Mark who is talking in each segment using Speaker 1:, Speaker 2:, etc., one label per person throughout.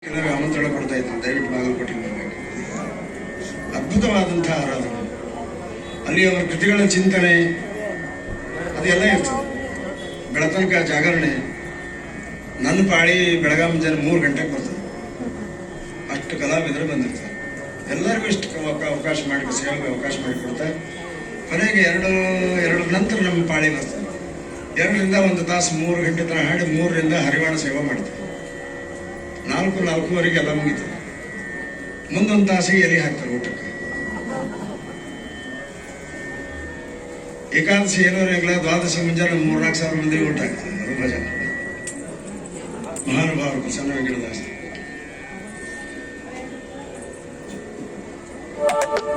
Speaker 1: ಕೆಲವರಿಗೆ ಆಮಂತ್ರಣ ಕೊಡ್ತಾ ಇದ್ರು, ದಯವಿಟ್ಟು ಬಾಗಲಕೋಟೆಗೆ ಬರಬೇಕು. ಅದ್ಭುತವಾದಂತಹ ಆರಾಧನೆ, ಅಲ್ಲಿ ಅವರ ಕೃತಿಗಳ ಚಿಂತನೆ ಅದೆಲ್ಲ ಇರ್ತದೆ. ಬೆಳತನಕ ಜಾಗರಣೆ. ನನ್ನ ಪಾಳಿ ಬೆಳಗಾವಿ ಮುಂಜಾನೆ 3 ಗಂಟೆಗೆ ಬರ್ತದೆ. ಅಷ್ಟು ಕಲಾವಿದರು ಬಂದಿರ್ತಾರೆ. ಎಲ್ಲರಿಗೂ ಇಷ್ಟು ಅವಕಾಶ ಮಾಡಿ, ಸೇವೆಗೆ ಅವಕಾಶ ಮಾಡಿಕೊಡ್ತಾರೆ. ಕೊನೆಗೆ ಎರಡು ನಂತರ ನಮ್ಮ ಪಾಳಿ ಬರ್ತದೆ. 2ರಿಂದ 1 ತಾಸು 3 ಗಂಟೆ ತನಕ ಹಾಡಿ 3ರಿಂದ ಹರಿವಾಣ ಸೇವೆ ಮಾಡ್ತಾರೆ. 4-4:15 ಎಲ್ಲ ಮುಗಿತದೆ. ಮುಂದೊಂದು ತಾಸಿಗೆ ಎಲೆ ಹಾಕ್ತಾರೆ ಊಟಕ್ಕೆ. ಏಕಾದಶಿ ಏನೋರೆಲ್ಲ ದ್ವಾದಶಿ ಮುಂಜಾನೆ 3-4 ಸಾವಿರ ಮಂದಿ ಊಟ ಆಗ್ತದೆ. ಅದು ಮಜಾ. ಮಹಾನುಭಾವರು ಪ್ರಸನ್ನ ವೆಂಕಟದಾಸ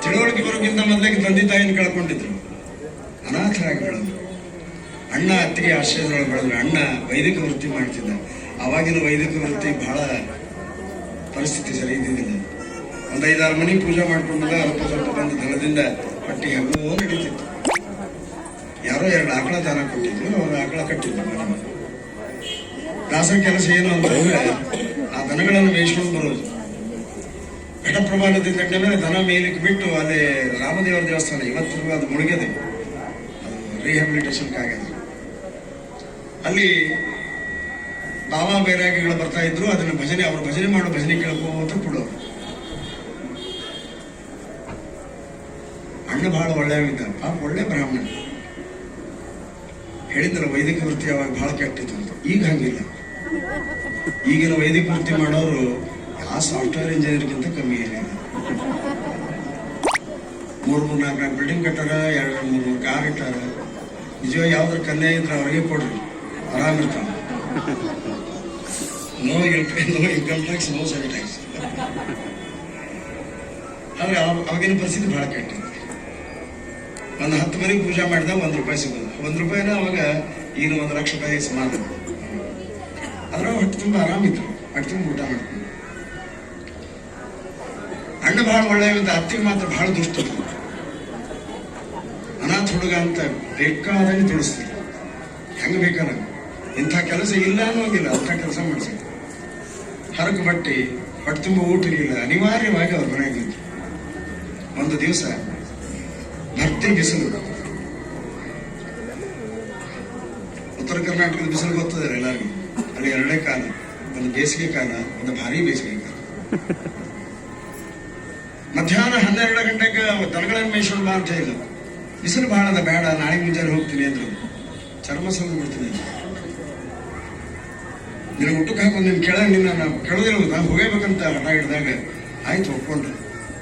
Speaker 1: ತಿಳುವಳಿಕೆ ಬರೋಕ್ಕಿಂತ ಮೊದಲಿಗೆ ತಂದೆ ತಾಯಿನ ಕಳ್ಕೊಂಡಿದ್ರು. ಅನಾಥರಾಗಿ ಬೆಳೆದ್ರು. ಅಣ್ಣ ಅತ್ತಿಗೆ ಆಶ್ರಯದೊಳಗೆ ಬೆಳೆದ್ರು. ಅಣ್ಣ ವೈದಿಕ ವೃತ್ತಿ ಮಾಡ್ತಿದ್ದ. ಆವಾಗಿನ ವೈದಿಕ ವೃತ್ತಿ ಬಹಳ ಪರಿಸ್ಥಿತಿ ಸರಿ ಇದ್ದಿದ್ದಿಲ್ಲ. 1-5-6 ಮನೆ ಪೂಜೆ ಮಾಡ್ಕೊಂಡಾಗ ಸ್ವಲ್ಪ ಬಂದ ಧನದಿಂದ ಪಟ್ಟಿ ಹಬ್ಬವೋ ನಡೀತಿತ್ತು. ಯಾರೋ 2 ಆಕಳ ದಾನ ಕೊಟ್ಟಿದ್ರು. ಅವರು ಆಕಳ ಕಟ್ಟಿದ್ರು. ದಾಸರ ಕೆಲಸ ಏನು ಅಂತಂದ್ರೆ ಆ ದನಗಳನ್ನು ಮೇಯಿಸ್ಕೊಂಡು ಬರೋದು. ಘಟಪ್ರಭಾ ನದಿ ದಂಡೆ ಮೇಲೆ ದನ ಮೇಲಿಕ್ಕೆ ಬಿಟ್ಟು ಅಲ್ಲಿ ರಾಮದೇವರ ದೇವಸ್ಥಾನ ಇವತ್ತಿಗೂ ಅದು ಮುಳುಗಿದೆ. ಅದು ರಿಹ್ಯಾಬಿಲಿಟೇಷನ್ಗೆ ಆಗಿದೆ. ಅಲ್ಲಿ ಬಾಬಾ ಬೈರಾಗಿಗಳು ಬರ್ತಾ ಇದ್ರು. ಅದನ್ನ ಅವ್ರ ಭಜನೆ ಮಾಡೋ ಭಜನೆ ಕೇಳ್ಕೋತ ಕೊಡೋರು. ಅಣ್ಣ ಬಹಳ ಒಳ್ಳೆಯವಿದ್ದ. ಪಾಪ ಒಳ್ಳೆ ಬ್ರಾಹ್ಮಣ. ಹೇಳಿದ್ರ ವೈದಿಕ ವೃತ್ತಿ ಅವಾಗ ಬಹಳ ಕೆಟ್ಟಿತ್ತು ಅಂತ. ಈಗ ಹಂಗಿಲ್ಲ. ಈಗಿನ ವೈದಿಕ ವೃತ್ತಿ ಮಾಡೋರು ಯಾವ ಸಾಫ್ಟ್ವೇರ್ ಇಂಜಿನಿಯರ್ಗಿಂತ ಕಮ್ಮಿ ಇಲ್ಲ. 3-4 ಬಿಲ್ಡಿಂಗ್ ಕಟ್ಟಾರ, 2-3 ಕಾರ್ ಇಟ್ಟಾರ. ನಿಜವಾಗಿ ಯಾವ್ದಾರ ಕನ್ಯಾ ಇದ್ರೆ ಅವ್ರಿಗೆ ಕೊಡ್ರಿ, ಆರಾಮಿರ್ತಾವ. No income tax, no sale tax. ಆದ್ರೆ ಅವಾಗಿನ ಪರಿಸ್ಥಿತಿ ಬಹಳ ಕೆಟ್ಟಿತ್ತು. ಒಂದು 10 ಮನೆಗೆ ಪೂಜೆ ಮಾಡಿದಾಗ ₹1 ಸಿಗೋದು. ₹1 ಅವಾಗ ಈಗ ₹1,00,000 ಸಮಾನ. ಅದ್ರ ಹೊಟ್ಟೆ ತುಂಬ ಆರಾಮಿದ್ರು. ಹೊಟ್ಟೆ ತುಂಬ ಊಟ ಮಾಡ್ಕೊಂಡು. ಅಣ್ಣ ಬಹಳ ಒಳ್ಳೆಯವಂತ. ಅತ್ತಿಗೆ ಮಾತ್ರ ಬಹಳ ದುಷ್ಟ. ಅನಾಥ ಹುಡುಗ ಅಂತ ಬೇಕಾದಂಗೆ ತಿಳಿಸ್ತೀವಿ. ಹೆಂಗ ಬೇಕಲ್ಲ, ಇಂಥ ಕೆಲಸ ಇಲ್ಲ ಅನ್ನೋಂಗಿಲ್ಲ, ಅಂಥ ಕೆಲಸ ಮಾಡಿಸಿ. ಹರಕು ಬಟ್ಟಿ, ಹೊಟ್ಟೆ ತುಂಬ ಊಟ ಇರಲಿಲ್ಲ. ಅನಿವಾರ್ಯವಾಗಿ ಅವ್ರ ಮನೆಯಾಗಿತ್ತು. ಒಂದು ದಿವಸ ಭರ್ತಿ ಬಿಸಿಲು. ಉತ್ತರ ಕರ್ನಾಟಕದ ಬಿಸಿಲು ಗೊತ್ತದ ಎಲ್ಲರಿಗೂ. ಅಲ್ಲಿ 2 ಕಾಲ, ಒಂದು ಬೇಸಿಗೆ ಕಾಲ, ಒಂದು ಭಾರಿ ಬೇಸಿಗೆ ಕಾಲ. ಮಧ್ಯಾಹ್ನ 12 ಗಂಟೆಗೆ ದನಗಳನ್ನು ಮೇಯಿಸೋಣ ಅಂತ ಹೇಳಿದ್ರು. ಬಿಸಿಲು ಬಹಳದ, ಬೇಡ ನಾಳೆ ಮುಂಜಾನೆ ಹೋಗ್ತೀನಿ ಅಂದ್ರು. ಚರ್ಮ ಸಲ್ದು ಬಿಡ್ತೀನಿ, ನಿನ್ನ ಊಟಕ್ಕೆ ಹಾಕೊಂಡು ನಿನ್ನ ನಿನ್ನ ಕೆಳದಿಲ್ಲ, ನಾನು ಹೋಗಬೇಕಂತ ಹಠ ಹಿಡಿದಾಗ ಆಯ್ತು ಒಪ್ಕೊಂಡ್ರು.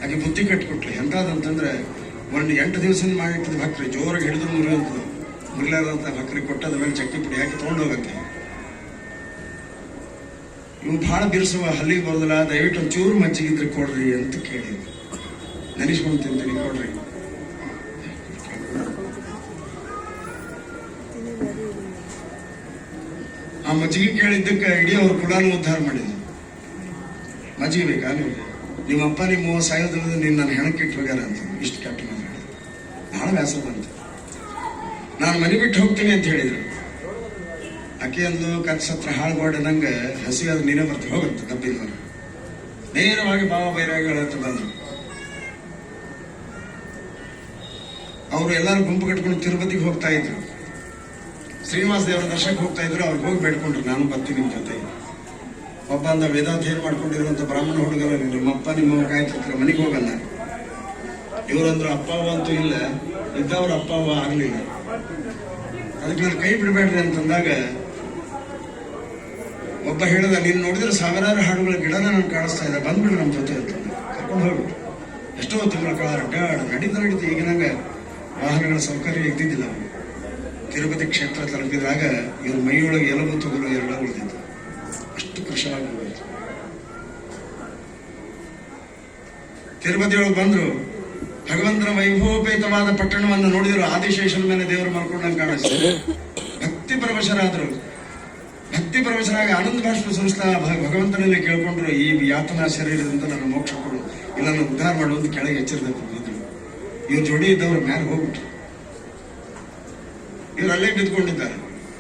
Speaker 1: ಹಾಗೆ ಬುದ್ಧಿ ಕಟ್ಟಿಕೊಟ್ಲಿ. ಎಂತಾದಂತಂದ್ರೆ 8 ದಿವಸದಿಂದ ಮಾಡಿಟ್ಟಿದ ಭಕ್ರಿ ಜೋರಾಗಿ ಹಿಡಿದ್ರು ಮುರಿಯುವಂಥದ್ದು. ಮುರಿಲಾದಂಥ ಭಕ್ರಿ ಕೊಟ್ಟದ ಮೇಲೆ ಚಕ್ಕಿ ಪುಡಿ ಹಾಕಿ ತೊಗೊಂಡೋಗತ್ತೆ. ಇವು ಬಹಳ ಬಿರ್ಸುವ, ಹಲ್ಲಿಗೆ ಬರೋದಿಲ್ಲ, ದಯವಿಟ್ಟು ಒಂಚೂರು ಮಜ್ಜಿಗಿದ್ರೆ ಕೊಡ್ರಿ ಅಂತ ಕೇಳಿ ನೆನೆಸ್ಕೊಂಡು ತಿಂತೀನಿ, ಕೊಡ್ರಿ. ಆ ಮಜ್ಜಿಗೆ ಕೇಳಿದ್ದಕ್ಕೆ ಇಡೀ ಅವ್ರ ಕುಲಾನು ಉದ್ಧಾರ ಮಾಡಿದ್ರು. ಮಜ್ಜಿಗೆ ಬೇಕಾ ನಿಮಗೆ? ನಿಮ್ಮಪ್ಪ ನಿಮ್ಮ ಸಾಯೋದ್ರಿಂದ ನೀನು ನನ್ನ ಹೆಣಕ್ಕಿಟ್ಟು ಹೋಗ್ಯಾರ ಅಂತ ಇಷ್ಟು ಕೆಟ್ಟ ಮಾತಾಡಿದ್ರು. ಬಹಳ ವ್ಯಾಸ ಬಂತು. ನಾನು ಮನೆ ಬಿಟ್ಟು ಹೋಗ್ತೀನಿ ಅಂತ ಹೇಳಿದ್ರು. ಆಕೆ ಅಂದು ಕತ್ಸತ್ರ ಹಾಳ್ಗೊಡ್ದಂಗೆ ಹಸಿವಾದ ನೀನೇ ಬರ್ತೀವಿ, ಹೋಗುತ್ತೆ ತಪ್ಪಿಲ್ಲ. ನೇರವಾಗಿ ಬಾಬಾ ಬೈರಾಗಿಗಳ ಹತ್ರ ಬಂದರು. ಅವರು ಎಲ್ಲರೂ ಗುಂಪು ಕಟ್ಕೊಂಡು ತಿರುಪತಿಗೆ ಹೋಗ್ತಾ ಇದ್ರು. ಶ್ರೀನಿವಾಸ ದೇವರ ದರ್ಶನಕ್ಕೆ ಹೋಗ್ತಾ ಇದ್ರು. ಅವ್ರಿಗೆ ಹೋಗಿ ಬೇಡ್ಕೊಂಡ್ರು, ನಾನು ಬರ್ತೀನಿ ನಿಮ್ಮ ಜೊತೆ. ಒಬ್ಬ ಅಂದ ವೇದಾಧ್ಯಯನ ಮಾಡ್ಕೊಂಡಿರುವಂತ ಬ್ರಾಹ್ಮಣ ಹುಡುಗರು, ನಿಮ್ಮಪ್ಪ ನಿಮ್ಮ ಕಾಯ್ತಿರ್ತಾರೆ, ಮನೆಗೆ ಹೋಗಲ್ಲ. ಇವರಂದ್ರು ಅಪ್ಪ ಅಂತೂ ಇಲ್ಲ, ಇದ್ದವ್ರ ಅಪ್ಪ ಆಗ್ಲಿಲ್ಲ. ಅದಕ್ಕೆ ನಾನು ಕೈ ಬಿಡಬೇಡ್ರಿ ಅಂತಂದಾಗ ಒಬ್ಬ ಹೇಳಿದ, ನೀನು ನೋಡಿದ್ರೆ 1000 ಹಾಡುಗಳ ಗಿಡನ ನಾನು ಕಾಣಿಸ್ತಾ ಇದೆ, ಬಂದ್ಬಿಡು ನಮ್ಮ ಜೊತೆ ಅಂತ ಕರ್ಕೊಂಡು ಹೋಗ್ಬಿಟ್ಟು. ಎಷ್ಟೋ ತಿಂಗಳ ಕಾಲ ನಡೀತಾ ಈಗಿನಾಗ ವಾಹನಗಳ ಸೌಕರ್ಯ ಇದ್ದಿದ್ದಿಲ್ಲ. ತಿರುಪತಿ ಕ್ಷೇತ್ರ ತಲುಪಿದಾಗ ಇವ್ರ ಮೈಯೊಳಗೆ ಎಲಬು ತೊಗಲು 2 ಉಳಿದಿತ್ತು. ಅಷ್ಟು ಕೃಶವಾಗಿ ಹೋಯಿತು. ತಿರುಪತಿಯೊಳಗೆ ಬಂದ್ರು. ಭಗವಂತನ ವೈಭವೋಪೇತವಾದ ಪಟ್ಟಣವನ್ನು ನೋಡಿದ್ರು. ಆದಿಶೇಷನ ಮೇಲೆ ದೇವರು ಮಲ್ಕೊಂಡಂಗೆ ಕಾಣಿಸ್ತಾರೆ. ಭಕ್ತಿ ಪರವಶರಾದ್ರು. ಭಕ್ತಿ ಪರವಶರಾಗಿ ಆನಂದ ಭಾಷಣ ಸುರಿಸ್ತಾ ಭಗವಂತನಲ್ಲಿ ಕೇಳ್ಕೊಂಡ್ರು, ಈ ಯಾತನಾ ಶರೀರದಿಂದ ನನ್ನ ಮೋಕ್ಷ ಕೊಡು, ಇಲ್ಲ ನನ್ನ ಉದ್ಧಾರ ಮಾಡುವಂತ ಕೆಳಗೆ ಎಚ್ಚರಿದ್ರು. ಇವ್ರ ಜೋಡಿ ಇದ್ದವ್ರ ಮ್ಯಾಲೆ ಹೋಗ್ಬಿಟ್ರು. ಇವರಲ್ಲೇ ಬಿದ್ದುಕೊಂಡಿದ್ದಾರೆ.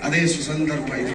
Speaker 1: ಅದೇ ಸುಸಂದರ್ಭ ಇದು.